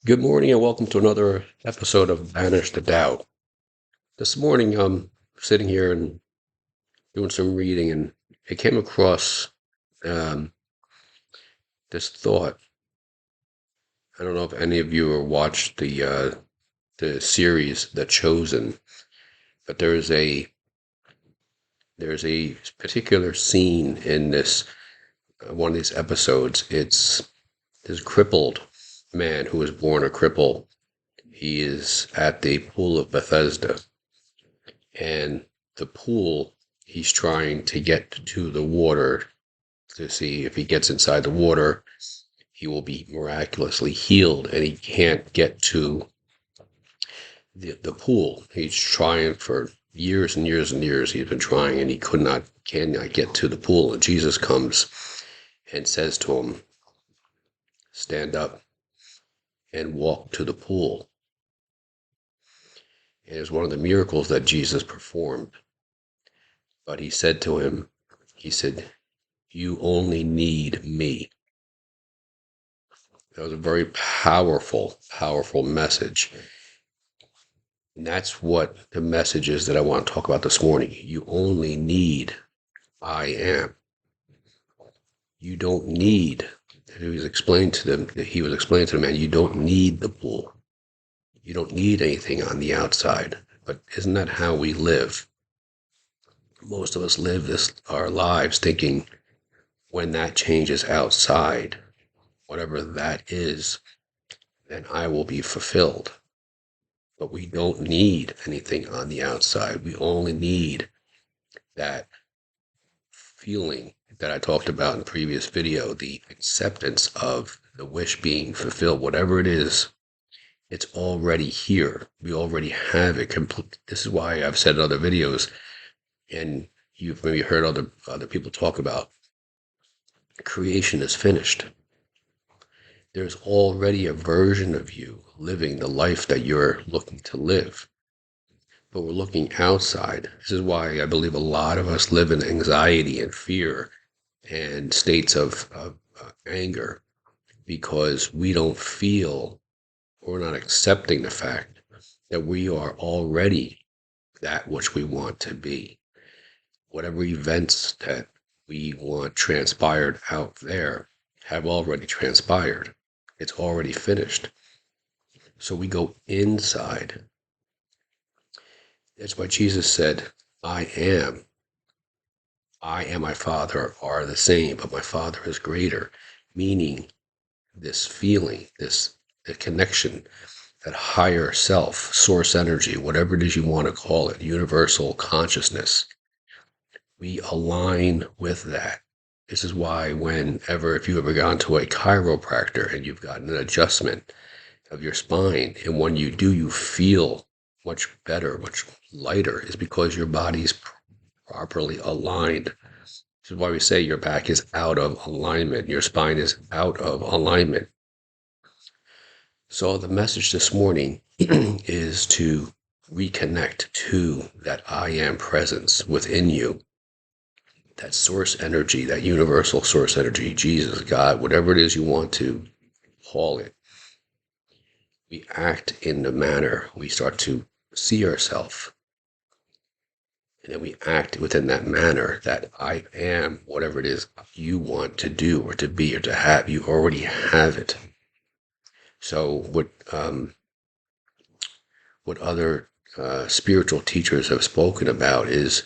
Good morning and welcome to another episode of Banish the Doubt. This morning I'm sitting here and doing some reading and I came across um, this thought. I don't know if any of you have watched the series The Chosen, but there's a particular scene in this one of these episodes. It's this crippled man who was born a cripple. He is at the pool of Bethesda. And the pool, he's trying to get to the water to see if he gets inside the water, he will be miraculously healed. And he can't get to the pool. He's trying for years and years and years. He's been trying and he cannot get to the pool. And Jesus comes and says to him, stand up and walk to the pool. And it's one of the miracles that Jesus performed. But he said to him, he said, you only need me. That was a very powerful, powerful message. And that's what the message is that I want to talk about this morning. You only need I am. You don't need, he was explaining to the man, you don't need the pool. You don't need anything on the outside. But isn't that how we live? Most of us live our lives thinking when that changes outside, whatever that is, then I will be fulfilled. But we don't need anything on the outside. We only need that feeling that I talked about in the previous video, the acceptance of the wish being fulfilled, whatever it is, it's already here. We already have it complete. This is why I've said in other videos, and you've maybe heard other people talk about creation is finished. There's already a version of you living the life that you're looking to live. But we're looking outside. This is why I believe a lot of us live in anxiety and fear and states of anger, because we don't feel, or we're not accepting the fact that we are already that which we want to be. Whatever events that we want transpired out there have already transpired. It's already finished. So we go inside. That's why Jesus said, I am my Father are the same, but my Father is greater. Meaning this feeling, the connection, that higher self, source energy, whatever it is you want to call it, universal consciousness. We align with that. This is why if you ever gone to a chiropractor and you've gotten an adjustment of your spine, and when you do, you feel much better, much lighter, is because your body's properly aligned. This is why we say your back is out of alignment, your spine is out of alignment. So the message this morning is to reconnect to that I am presence within you, that source energy, that universal source energy, Jesus, God, whatever it is you want to call it. We act in the manner we start to see ourselves. And then we act within that manner that I am, whatever it is you want to do or to be or to have, you already have it. So what other spiritual teachers have spoken about is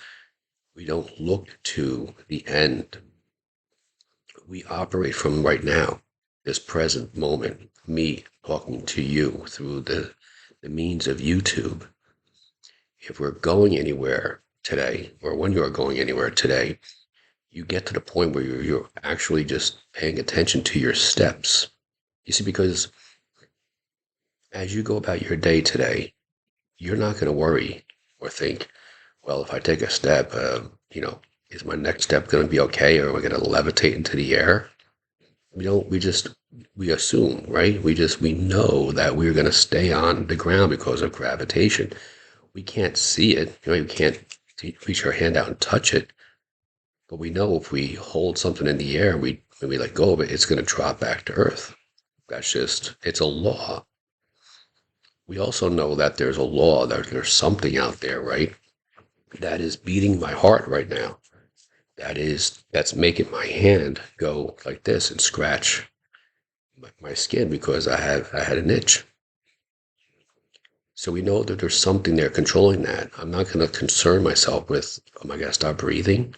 we don't look to the end. We operate from right now, this present moment, me talking to you through the means of YouTube. If we're going anywhere today, or when you're going anywhere today, you get to the point where you're actually just paying attention to your steps. You see, because as you go about your day today, you're not going to worry or think, well, if I take a step, is my next step going to be okay? Or am I going to levitate into the air? We assume, right? We know that we're going to stay on the ground because of gravitation. We can't see it. We can't reach our hand out and touch it. But we know if we hold something in the air, when we let go of it, it's going to drop back to earth. It's a law. We also know that there's a law, that there's something out there, right? That is beating my heart right now. That's making my hand go like this and scratch my skin because I had an itch. So we know that there's something there controlling that. I'm not going to concern myself with, am I going to stop breathing?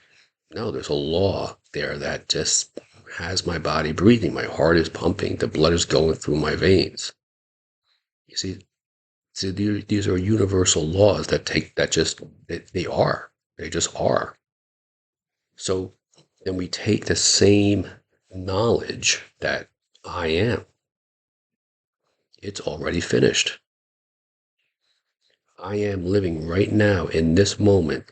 No, there's a law there that just has my body breathing. My heart is pumping. The blood is going through my veins. You see, these are universal laws that they are. They just are. So then we take the same knowledge that I am. It's already finished. I am living right now in this moment,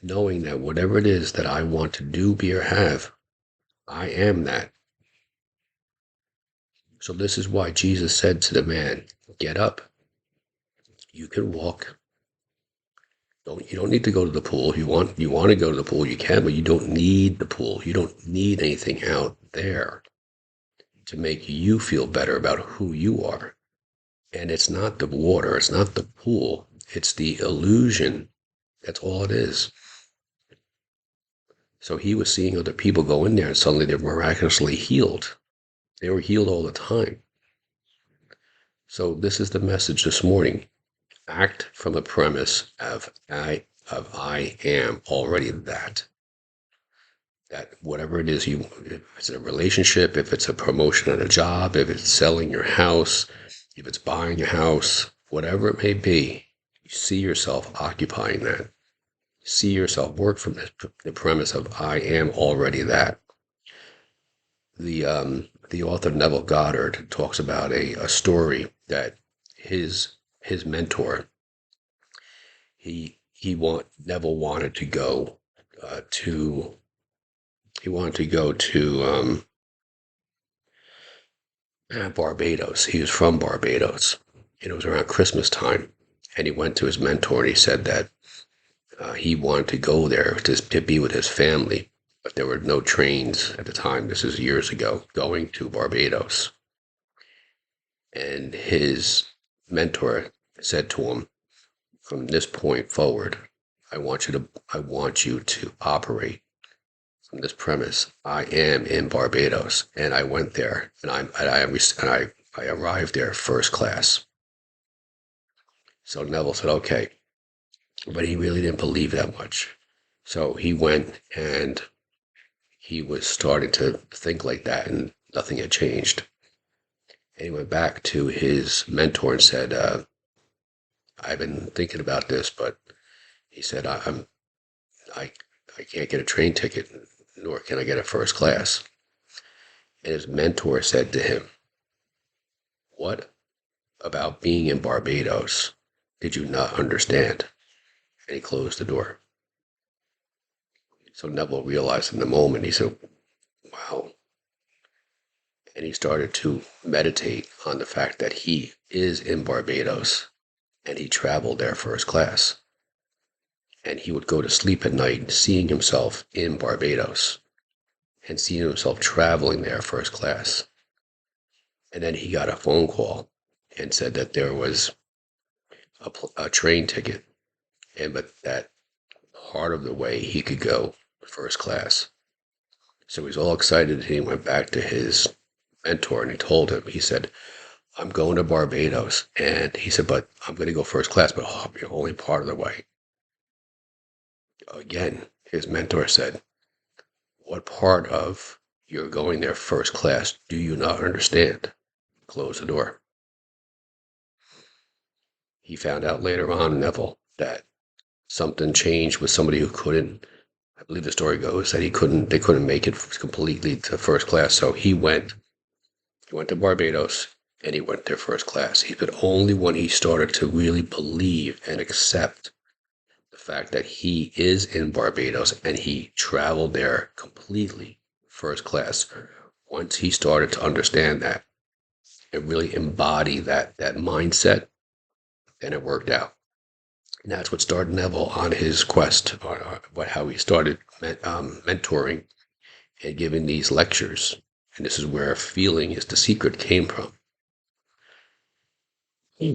knowing that whatever it is that I want to do, be, or have, I am that. So this is why Jesus said to the man, get up. You can walk. You don't need to go to the pool. If you want to go to the pool, you can, but you don't need the pool. You don't need anything out there to make you feel better about who you are. And it's not the water, it's not the pool, it's the illusion. That's all it is. So he was seeing other people go in there and suddenly they're miraculously healed. They were healed all the time. So this is the message this morning. Act from the premise of I am already that. That whatever it is if it's a relationship, if it's a promotion at a job, if it's selling your house, if it's buying a house, whatever it may be, you see yourself occupying that. See yourself work from the premise of I am already that. The author Neville Goddard talks about a story that his mentor, Neville wanted to go to Barbados. He was from Barbados, and it was around Christmas time, and he went to his mentor and he said that he wanted to go there to be with his family, but there were no trains at the time. This is years ago, going to Barbados. And his mentor said to him, from this point forward, I want you to operate from this premise. I am in Barbados, and I went there, and I arrived there first class. So Neville said, okay, but he really didn't believe that much. So he went and he was starting to think like that, and nothing had changed. And he went back to his mentor and said, I've been thinking about this, but he said, I can't get a train ticket, nor can I get a first class. And his mentor said to him, what about being in Barbados did you not understand? And he closed the door. So Neville realized in the moment, he said, wow. And he started to meditate on the fact that he is in Barbados and he traveled there first class. And he would go to sleep at night seeing himself in Barbados and seeing himself traveling there first class. And then he got a phone call and said that there was a train ticket, but that part of the way he could go first class. So he's all excited, and he went back to his mentor and he told him, he said, I'm going to Barbados. And he said, but I'm going to go first class, but I'll be only part of the way. Again, his mentor said, what part of you're going there first class do you not understand? Close the door. He found out later on, Neville, that something changed with somebody who couldn't, I believe the story goes that they couldn't make it completely to first class. So he went to Barbados and he went there first class. But only when he started to really believe and accept the fact that he is in Barbados and he traveled there completely first class. Once he started to understand that and really embody that mindset, then it worked out. And that's what started Neville on his quest, how he started mentoring and giving these lectures And this is where feeling is the secret came from.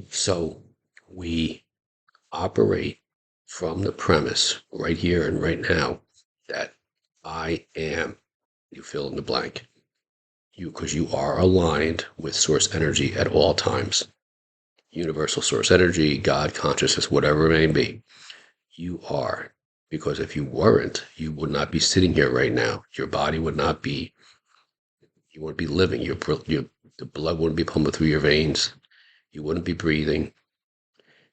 So we operate from the premise right here and right now that I am, you fill in the blank. Because you are aligned with source energy at all times. Universal source energy, God, consciousness, whatever it may be. You are. Because if you weren't, you would not be sitting here right now. Your body would not be, you wouldn't be living. The blood wouldn't be pumping through your veins. You wouldn't be breathing.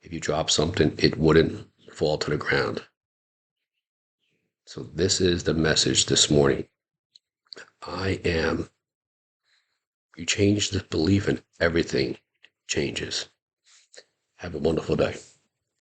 If you drop something, it wouldn't fall to the ground. So this is the message this morning. I am. You change the belief and everything changes. Have a wonderful day.